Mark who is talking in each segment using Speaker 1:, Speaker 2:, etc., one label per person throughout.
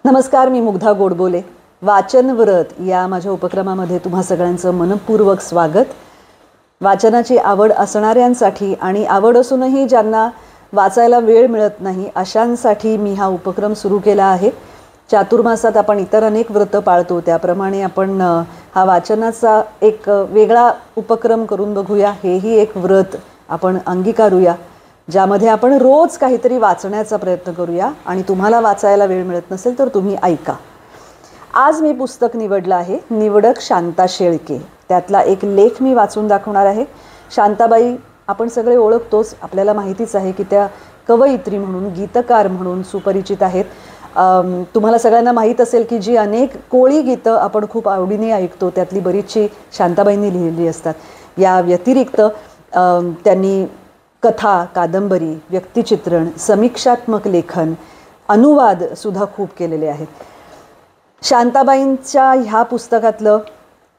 Speaker 1: नमस्कार, मी मुग्धा गोडबोले. वाचन व्रत या माझ्या उपक्रमामध्ये तुम्हा सगळ्यांचं मनपूर्वक स्वागत. वाचनाची आवड असणाऱ्यांसाठी आणि आवड असूनही ज्यांना वाचायला वेळ मिळत नाही अशांसाठी मी हा उपक्रम सुरू केला आहे. चातुर्मासात आपण इतर अनेक व्रतं पाळतो, त्याप्रमाणे आपण हा वाचनाचा एक वेगळा उपक्रम करून बघूया. हेही एक व्रत आपण अंगीकारूया, ज्यामध्ये आपण रोज काहीतरी वाचण्याचा प्रयत्न करूया. आणि तुम्हाला वाचायला वेळ मिळत नसेल तर तुम्ही ऐका. आज मी पुस्तक निवडलं आहे, निवडक शांता शेळके. त्यातला एक लेख मी वाचून दाखवणार आहे. शांताबाई आपण सगळे ओळखतोच, आपल्याला माहितीच आहे की त्या कवयित्री म्हणून, गीतकार म्हणून सुपरिचित आहेत. तुम्हाला सगळ्यांना माहीत असेल की जी अनेक कोळी गीतं आपण खूप आवडीने ऐकतो त्यातली बरीचशी शांताबाईंनी लिहिलेली असतात. या व्यतिरिक्त त्यांनी कथा, कादंबरी, व्यक्तिचित्रण, समीक्षात्मक लेखन, अनुवाद सुद्धा खूप केलेले आहेत. शांताबाईंच्या ह्या पुस्तकातलं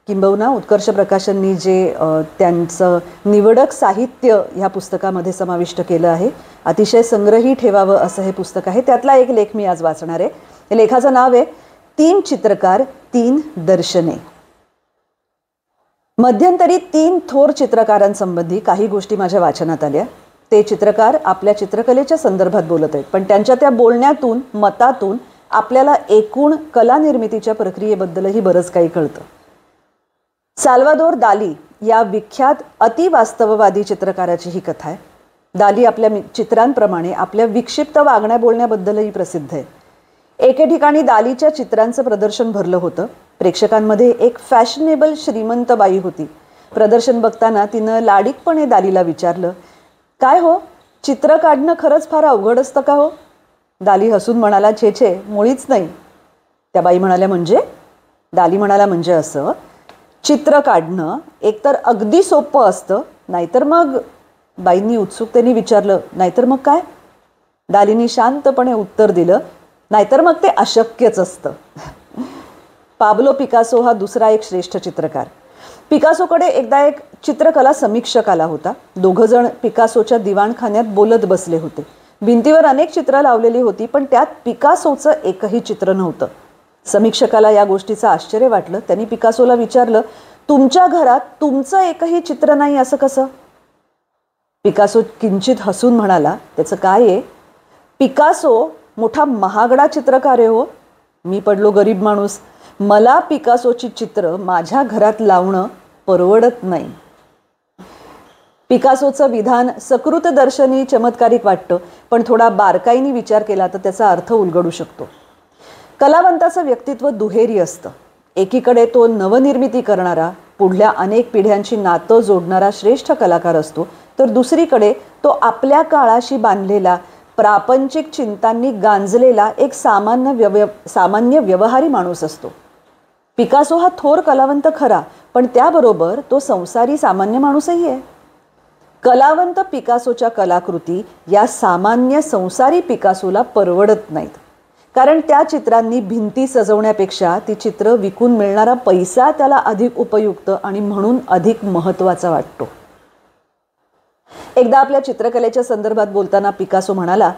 Speaker 1: किंबहुना उत्कर्ष प्रकाशननी जे त्यांचं निवडक साहित्य ह्या पुस्तकामध्ये समाविष्ट केलं आहे, अतिशय संग्रही ठेवावं असं हे पुस्तक आहे. त्यातला एक लेख मी आज वाचणार आहे. या लेखाचं नाव आहे 3 चित्रकार 3 दर्शने. मध्यंतरी 3 थोर चित्रकारांसंबंधी काही गोष्टी माझ्या वाचनात आल्या. ते चित्रकार आपल्या चित्रकलेच्या संदर्भात बोलत आहेत, पण त्यांच्या त्या बोलण्यातून, मतातून आपल्याला एकूण कला निर्मितीच्या प्रक्रियेबद्दलही बरंच काही कळतं. साल्वादोर दाली या विख्यात अतिवास्तववादी चित्रकाराची ही कथा आहे. दाली आपल्या चित्रांप्रमाणे आपल्या विक्षिप्त वागण्या बोलण्याबद्दलही प्रसिद्ध आहे. एके ठिकाणी दालीच्या चित्रांचं प्रदर्शन भरलं होतं. प्रेक्षकांमध्ये एक फॅशनेबल श्रीमंत बाई होती. प्रदर्शन बघताना तिनं लाडिकपणे दालीला विचारलं, काय हो, चित्र काढणं खरंच फार अवघड असतं का हो? दाली हसून म्हणाला, छे छे, मुळीच नाही. त्या बाई म्हणाल्या, म्हणजे? दाली म्हणाला, म्हणजे असं, चित्र काढणं एकतर अगदी सोपं असतं, नाहीतर मग. बाईंनी उत्सुकतेने विचारलं, नाहीतर मग काय? दालीनी शांतपणे उत्तर दिलं, नाहीतर मग ते अशक्यच असतं. पाब्लो पिकासो हा दुसरा एक श्रेष्ठ चित्रकार. पिकासोकडे एकदा एक चित्रकला समीक्षक आला होता. 2 जण पिकासोच्या दिवाणखान्यात बोलत बसले होते. भिंतीवर अनेक चित्रं लावलेली होती, पण त्यात पिकासोचं एकही चित्र नव्हतं. समीक्षकाला या गोष्टीचं आश्चर्य वाटलं. त्यांनी पिकासोला विचारलं, तुमच्या घरात तुमचं एकही चित्र नाही असं कसं? पिकासो किंचित हसून म्हणाला, त्याचं काय आहे, पिकासो मोठा महागडा चित्रकार आहे हो. मी पडलो गरीब माणूस. मला पिकासोची चित्र माझ्या घरात लावणं परवडत नाही. पिकासोचं विधान सकृतदर्शनी चमत्कारिक वाटतं, पण थोडा बारकाईने विचार केला तर त्याचा अर्थ उलगडू शकतो. कलावंताचं व्यक्तित्व दुहेरी असतं. एकीकडे तो नवनिर्मिती करणारा, पुढल्या अनेक पिढ्यांची नातं जोडणारा श्रेष्ठ कलाकार असतो, तर दुसरीकडे तो आपल्या काळाशी बांधलेला, प्रापंचिक चिंतांनी गांजलेला एक सामान्य व्यवहारी माणूस असतो. पिकासो हा थोर कलावंत खरा, पण त्याबरोबर तो संसारी सामान्य माणूसही आहे. कलावंत पिकासोच्या कलाकृती या सामान्य संसारी पिकासोला परवडत नाहीत, कारण त्या चित्रांनी भिंती सजवण्यापेक्षा ती चित्र विकून मिळणारा पैसा त्याला अधिक उपयुक्त आणि म्हणून अधिक महत्त्वाचा वाटतो. एकदा आपल्या चित्रकलेच्या संदर्भात बोलताना पिकासो म्हणाला,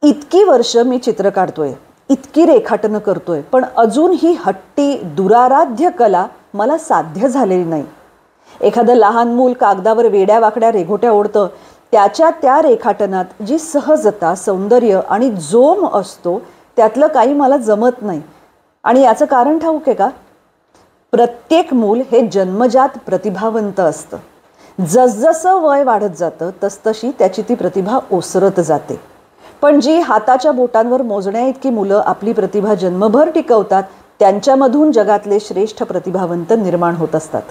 Speaker 1: इतकी वर्ष मी चित्र काढतोय, इतकी रेखाटनं करतोय, पण अजून ही हट्टी दुराराध्य कला मला साध्य झालेली नाही. एखादं लहान मूल कागदावर वेड्या वाकड्या रेघोट्या ओढतं, त्याच्या त्या रेखाटनात जी सहजता, सौंदर्य आणि जोम असतो, त्यातलं काही मला जमत नाही. आणि याचं कारण ठाऊक आहे का? प्रत्येक मूल हे जन्मजात प्रतिभावंत असतं. जसजसं वय वाढत जातं तसतशी त्याची ती प्रतिभा ओसरत जाते. पण जी हाताच्या बोटांवर मोजण्या इतकी मुलं आपली प्रतिभा जन्मभर टिकवतात, त्यांच्यामधून जगातले श्रेष्ठ प्रतिभावंत निर्माण होत असतात.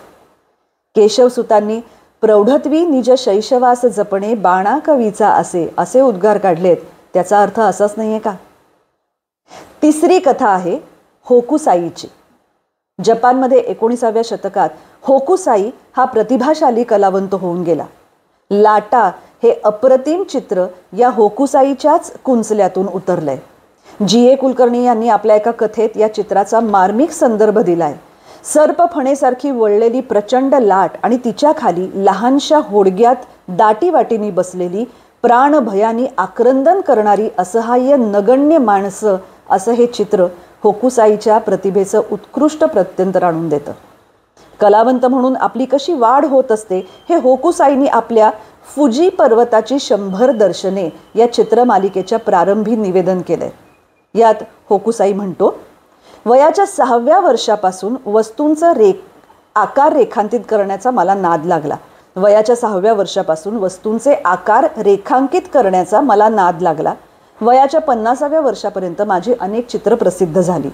Speaker 1: केशवसुतांनी प्रौढत्वी निज शैशवास जपणे बाणा कवीचा असे उद्गार काढलेत. त्याचा अर्थ असाच नाहीये का? तिसरी कथा आहे होकुसाईची. जपानमध्ये 19व्या शतकात होकुसाई हा प्रतिभाशाली कलावंत होऊन गेला. लाटा हे अप्रतिम चित्र या होकुसाईच्याच कुंचल्यातून उतरलंय. G.A. कुलकर्णी यांनी आपल्या एका कथेत या चित्राचा मार्मिक संदर्भ दिलाय. सर्प फणेसारखी वळलेली प्रचंड लाट आणि तिच्या खाली लहानशा होडग्यात दाटीवाटीनी बसलेली प्राणभयानी आक्रंदन करणारी असहाय्य नगण्य माणसं असं हे चित्र होकुसाईच्या प्रतिभेचं उत्कृष्ट प्रत्यंतर आणून देतं. कलावंत म्हणून आपली कशी वाढ होत असते हे होकुसाईनी आपल्या फुजी पर्वताची 100 दर्शने या चित्रमालिकेच्या प्रारंभी निवेदन केलंय. यात होकुसाई म्हणतो, वयाच्या 6व्या वर्षापासून वस्तूंचं आकार रेखांकित करण्याचा मला नाद लागला. वयाच्या 6व्या वर्षापासून वस्तूंचे आकार रेखांकित करण्याचा मला नाद लागला. वयाच्या 50व्या वर्षापर्यंत माझी अनेक चित्र प्रसिद्ध झाली.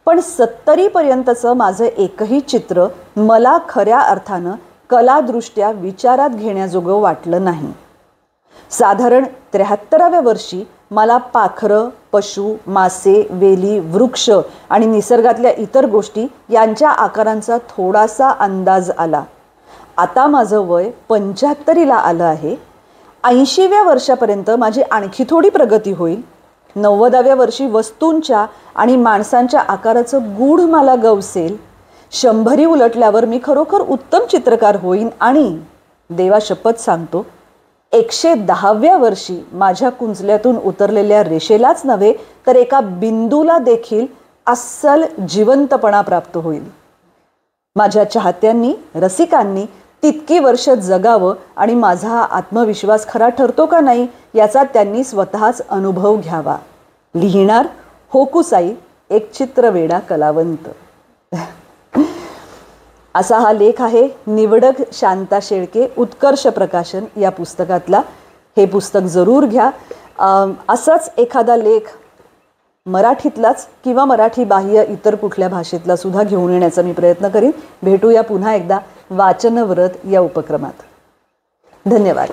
Speaker 1: पण 70पर्यंतचं माझं एकही चित्र मला खऱ्या अर्थानं कलादृष्ट्या विचारात घेण्याजोगं वाटलं नाही. साधारण 73व्या वर्षी मला पाखरं, पशु, मासे, वेली, वृक्ष आणि निसर्गातल्या इतर गोष्टी यांच्या आकारांचा थोडासा अंदाज आला. आता माझं वय 75ला आलं आहे. 80व्या वर्षापर्यंत माझी आणखी थोडी प्रगती होईल. 90व्या वर्षी वस्तूंच्या आणि माणसांच्या आकाराचं गूढ मला गवसेल. 100 उलटल्यावर मी खरोखर उत्तम चित्रकार होईन आणि देवा शपथ सांगतो 110व्या वर्षी माझ्या कुंचल्यातून उतरलेल्या रेषेलाच नव्हे तर एका बिंदूला देखील अस्सल जिवंतपणा प्राप्त होईल. माझ्या चाहत्यांनी, रसिकांनी तितकी वर्ष जगावं आणि माझा हा आत्मविश्वास खरा ठरतो का नाही याचा त्यांनी स्वतःच अनुभव घ्यावा. लिहिणार होकुसाई, एक चित्रवेडा कलावंत. असा हा लेख आहे निवडक शांता शेळके, उत्कर्ष प्रकाशन या पुस्तकातला. हे पुस्तक जरूर घ्या. असाच एखादा लेख मराठीतलाच किंवा मराठी बाह्य इतर कुठल्या भाषेतला सुद्धा घेऊन येण्याचा मी प्रयत्न करीन. भेटूया पुन्हा एकदा वाचनव्रत या उपक्रमात. धन्यवाद.